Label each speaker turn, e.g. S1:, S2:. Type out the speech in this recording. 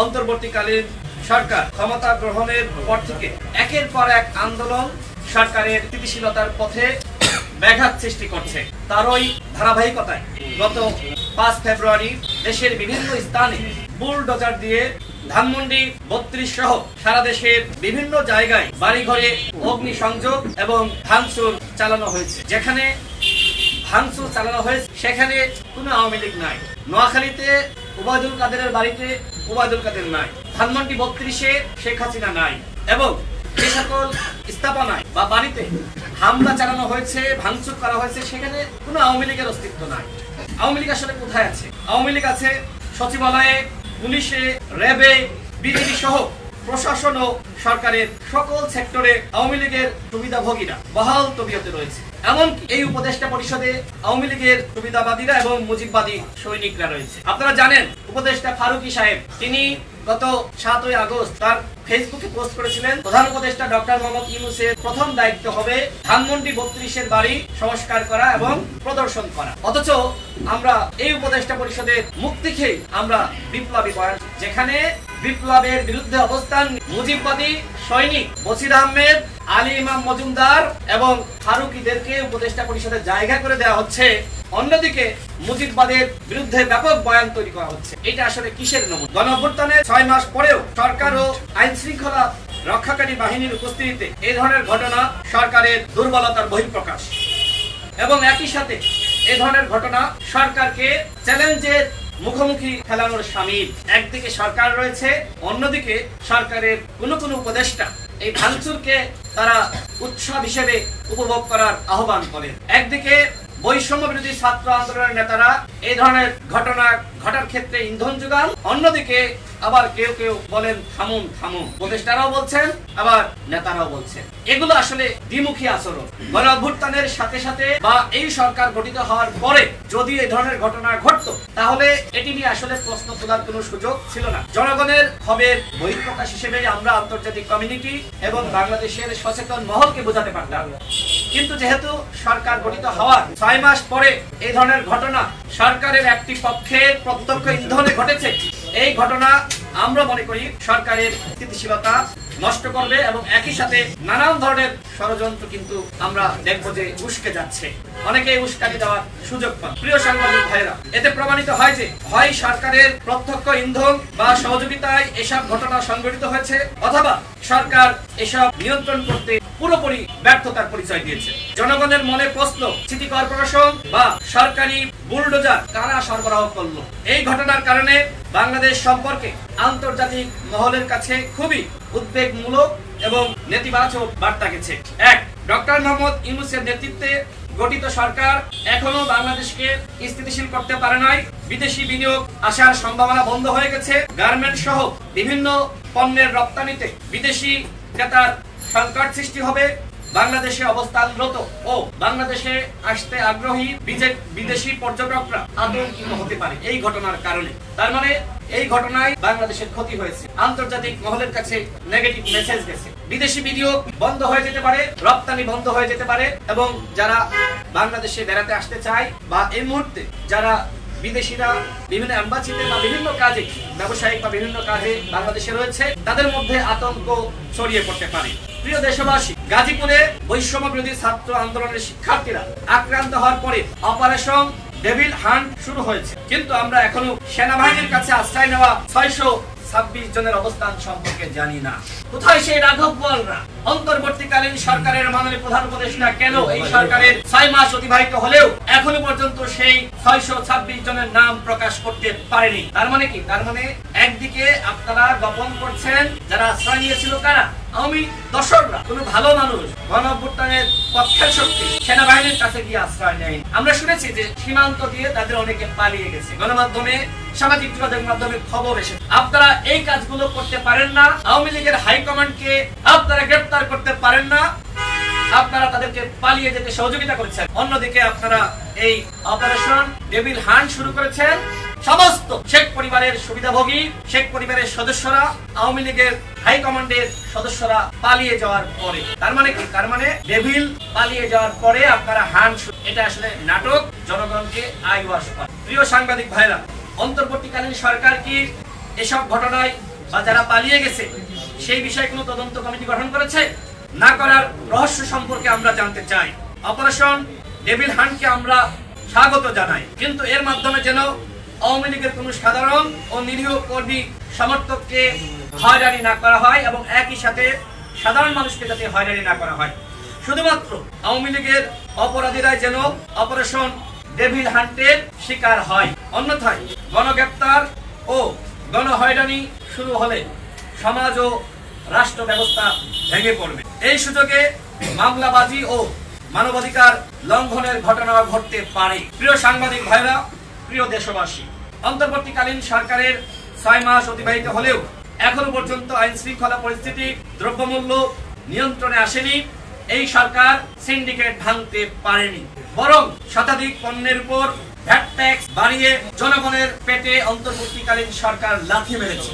S1: অন্তর্বর্তীকালীন সরকার ক্ষমতা গ্রহণের পর থেকে একের পর এক আন্দোলন সরকারের স্থিতিশীলতার পথে ব্যাঘাত সৃষ্টি করছে। তারই ধারাবাহিকতায় গত 5 ফেব্রুয়ারি দেশের বিভিন্ন স্থানে বুলডোজার দিয়ে ধানমন্ডি 32 সহ সারা দেশের বিভিন্ন জায়গায় বাড়িঘরে অগ্নিসংযোগ এবং ভাঙচুর চালানো হয়েছে। যেখানে ভাঙচুর চালানো হয়েছে সেখানে কোনো আওয়ামী লীগ নাই। নোয়াখালীতে ওবায়দুল কাদেরের বাড়িতে ওবায়দুল কাদের নাই। ধানমন্ডি 32-এ শেখ হাসিনা নাই। এবং যে সকল স্থাপনায় বা বাড়িতে হামলা চালানো হয়েছে, ভাঙচুর করা হয়েছে, সেখানে কোনো আওয়ামী লীগের অস্তিত্ব নাই। আওয়ামী লীগ আসলে কোথায় আছে? আওয়ামী লীগ আছে সচিবালয়ে, পুলিশে, র্যাবে, বিজেপি সহ প্রশাসন ও সরকারের সকল সেক্টরে আওয়ামী লীগের সুবিধাভোগীরা বহাল তবিয়তে রয়েছে। এমনকি এই উপদেষ্টা পরিষদে আওয়ামী লীগের সুবিধাবাদীরা এবং মুজিববাদী সৈনিকরা রয়েছে। আপনারা জানেন উপদেষ্টা ফারুকী সাহেব তিনি গত 7ই আগস্ট তার ফেসবুকে পোস্ট করেছিলেন প্রধান উপদেষ্টা ডক্টর মোহাম্মদ ইউনূসের প্রথম দায়িত্ব হবে ধানমন্ডি 32-এর বাড়ি সংস্কার করা এবং প্রদর্শন করা। অথচ আমরা এই উপদেষ্টা পরিষদের মুক্তি খেয়ে আমরা বিপ্লবী বয়ান, যেখানে বিপ্লবের বিরুদ্ধে অবস্থান মুজিববাদী সৈনিক বসির আহমেদ, আলী ইমাম মজুমদার এবং ফারুকীদেরকে উপদেষ্টা পরিষদের জায়গা করে দেওয়া হচ্ছে। অন্যদিকে মুজিববাদের বিরুদ্ধে ব্যাপক বয়ান তৈরি করা হচ্ছে। এটা আসলে কিসের নমুনা? গণঅভ্যুত্থানের 6 মাস পরেও সরকার ও আইন শৃঙ্খলা রক্ষাকারী বাহিনীর উপস্থিতিতে এই ধরনের ঘটনা সরকারের দুর্বলতার বহিঃপ্রকাশ। এবং একই সাথে এই ধরনের ঘটনা সরকারকে চ্যালেঞ্জের মুখোমুখি ফেলানোর শামিল। একদিকে সরকার রয়েছে, অন্যদিকে সরকারের কোন কোন উপদেষ্টা এই ভাঙচুরকে তারা উৎসব হিসেবে উপভোগ করার আহ্বান করেন। একদিকে বৈষম্য বিরোধী ছাত্র আন্দোলনের নেতারা এই ধরনের ঘটনা ঘটার ক্ষেত্রে ইন্ধন যোগান, অন্যদিকে আবার কেউ কেউ বলেন থামুন থামুন। উপদেষ্টারাও বলছেন, আবার নেতারাও বলছেন। এগুলো আসলে দ্বিমুখী আচরণ। গণঅভ্যুত্থানের সাথে সাথে বা এই সরকার গঠিত হওয়ার পরে যদি এই ধরনের ঘটনা ঘটতো তাহলে এটি নিয়ে আসলে প্রশ্ন তোলার কোনো সুযোগ ছিল না। জনগণের ক্ষোভের বহিঃপ্রকাশ হিসেবে আমরা আন্তর্জাতিক কমিউনিটি এবং বাংলাদেশের সচেতন মহলকে বোঝাতে পারতাম। কিন্তু যেহেতু সরকার গঠিত হওয়ার 6 মাস পরে এই ধরনের ঘটনা সরকারের একটি পক্ষের প্রত্যক্ষ ইন্ধনে ঘটেছে, এই ঘটনা আমরা মনে করি সরকারের স্থিতিশীলতা নষ্ট করবে এবং একই সাথে নানান ধরনের ষড়যন্ত্র কিন্তু আমরা দেখবো যে উস্কে যাচ্ছে। অনেকে উস্কানি দেওয়ার সুযোগ পান। প্রিয় সাংবাদিক ভাইরা, এতে প্রমাণিত হয় যে হয় সরকারের প্রত্যক্ষ ইন্ধন বা সহযোগিতায় এসব ঘটনা সংঘটিত হয়েছে, অথবা সরকার এসব নিয়ন্ত্রণ করতে পুরোপুরি ব্যর্থতার পরিচয় দিয়েছে। জনগণের মনে প্রশ্ন, সিটি কর্পোরেশন বা সরকারি বুলডোজার কারা সরবরাহ করলো? এই ঘটনার কারণে বাংলাদেশ সম্পর্কে আন্তর্জাতিক মহলের কাছে খুবই উদ্বেগমূলক এবং নেতিবাচক বার্তা গেছে। এক, ডক্টর মোহাম্মদ ইউনূসের নেতৃত্বে গঠিত সরকার এখনো বাংলাদেশকে স্থিতিশীল করতে পারে নাই। বিদেশি বিনিয়োগ আসার সম্ভাবনা বন্ধ হয়ে গেছে। গার্মেন্টস সহ বিভিন্ন পণ্যের রপ্তানিতে বিদেশি ক্রেতার সংকট সৃষ্টি হবে। বাংলাদেশে অবস্থানরত ও বাংলাদেশে আসতে আগ্রহী বিদেশি পর্যটকরা আতঙ্কিত হতে পারে এই ঘটনার কারণে। তার মানে এই ঘটনায় বাংলাদেশের ক্ষতি হয়েছে। আন্তর্জাতিক মহলের কাছে নেগেটিভ মেসেজ গেছে। বিদেশি বিনিয়োগ বন্ধ হয়ে যেতে পারে, রপ্তানি বন্ধ হয়ে যেতে পারে এবং যারা বাংলাদেশে বেড়াতে আসতে চায় বা এই মুহূর্তে যারা বিদেশিরা বিভিন্ন এম্বাসিতে বা বিভিন্ন কাজে, ব্যবসায়িক বা বিভিন্ন কাজে বাংলাদেশে রয়েছে, তাদের মধ্যে আতঙ্ক ছড়িয়ে পড়তে পারে। প্রিয় দেশবাসী, গাজীপুরে বৈষম্য বিরোধী ছাত্র আন্দোলনের শিক্ষার্থীরা আক্রান্ত হওয়ার পরে অপারেশন ডেভিল হান্ট শুরু হয়েছে, কিন্তু আমরা এখনো সেনাবাহিনীর কাছে আশ্রয় নেওয়া 626 জনের অবস্থান সম্পর্কে জানি না। কোথায় সেই রাঘব বোয়ালরা? অন্তর্বর্তীকালীন সরকারের মাননীয় প্রধান উপদেষ্টা কেন এই সরকারের 6 মাস অতিবাহিত হলেও এখনো পর্যন্ত সেই 626 জনের নাম প্রকাশ করতে পারেনি? তার মানে কি? তার মানে একদিকে আপনারা গোপন করছেন যারা আশ্রয় নিয়েছিল কারা? আওয়ামী দর্শকরা, কোন ভালো মানুষ গণঅভ্যুত্থানের পক্ষের শক্তি সেনাবাহিনীর কাছে গিয়ে আশ্রয় নেয়। আমরা শুনেছি যে সীমান্ত দিয়ে তাদের অনেকে পালিয়ে গেছে। গণমাধ্যমে, সামাজিক যোগাযোগ মাধ্যমে খবর এসেছে। আপনারা এই কাজগুলো করতে পারেন না। আওয়ামী লীগের হাইকমান্ডকে আপনারা গ্রেফতার করতে পারেন না। আপনারা তাদেরকে পালিয়ে যেতে সহযোগিতা করেছেন। অন্যদিকে আপনারা এই অপারেশন ডেভিল হান্ট শুরু করেছেন। সমস্ত শেখ পরিবারের সুবিধাভোগী, শেখ পরিবারের সদস্যরা, আওয়ামী লীগের হাইকমান্ডের সদস্যরা পালিয়ে যাওয়ার পরে। তার মানে কি? তার মানে ডেভিল পালিয়ে যাওয়ার পরে আপনারা হান্ট, এটা আসলে নাটক, জনগণকে আইওয়াশ করে। প্রিয় সাংবাদিক ভাইরা, অন্তর্বর্তীকালীন সরকার কি এসব ঘটনায় বা যারা পালিয়ে গেছে সেই বিষয়ে কোনো তদন্ত কমিটি গঠন করেছে? না করার রহস্য সম্পর্কে আমরা জানতে চাই। অপারেশন ডেভিল হান্টকে আমরা স্বাগত জানাই, কিন্তু এর মাধ্যমে যেন আওয়ামী লীগের কোন সাধারণ ও নিরীহ কর্মী সমর্থককে হয়রানি না করা হয় এবং একই সাথে সাধারণ মানুষকে যাতে হয়রানি না করা হয়। শুধুমাত্র আওয়ামী লীগের অপরাধীরাই যেন অপারেশন ডেভিল হান্টের শিকার হয়, অন্যথায় গণগ্রেপ্তার ও গণহয়রানি শুরু হলে সমাজ ও রাষ্ট্র ব্যবস্থা ভেঙে পড়বে। এই সুযোগে মামলাবাজি ও মানবাধিকার লঙ্ঘনের ঘটনা ঘটতে পারে। প্রিয় সাংবাদিক ভাইরা, প্রিয় দেশবাসী, অন্তর্বর্তীকালীন সরকারের 6 মাস অতিবাহিত হলেও এখনো পর্যন্ত আইন শৃঙ্খলা পরিস্থিতি, দ্রব্যমূল্য নিয়ন্ত্রণে আসেনি। এই সরকার সিন্ডিকেট ভাঙতে পারেনি, বরং শতাধিক পণ্যের উপর ভ্যাট ট্যাক্স বাড়িয়ে জনগণের পেটে অন্তর্বর্তীকালীন সরকার লাথি মেরেছে।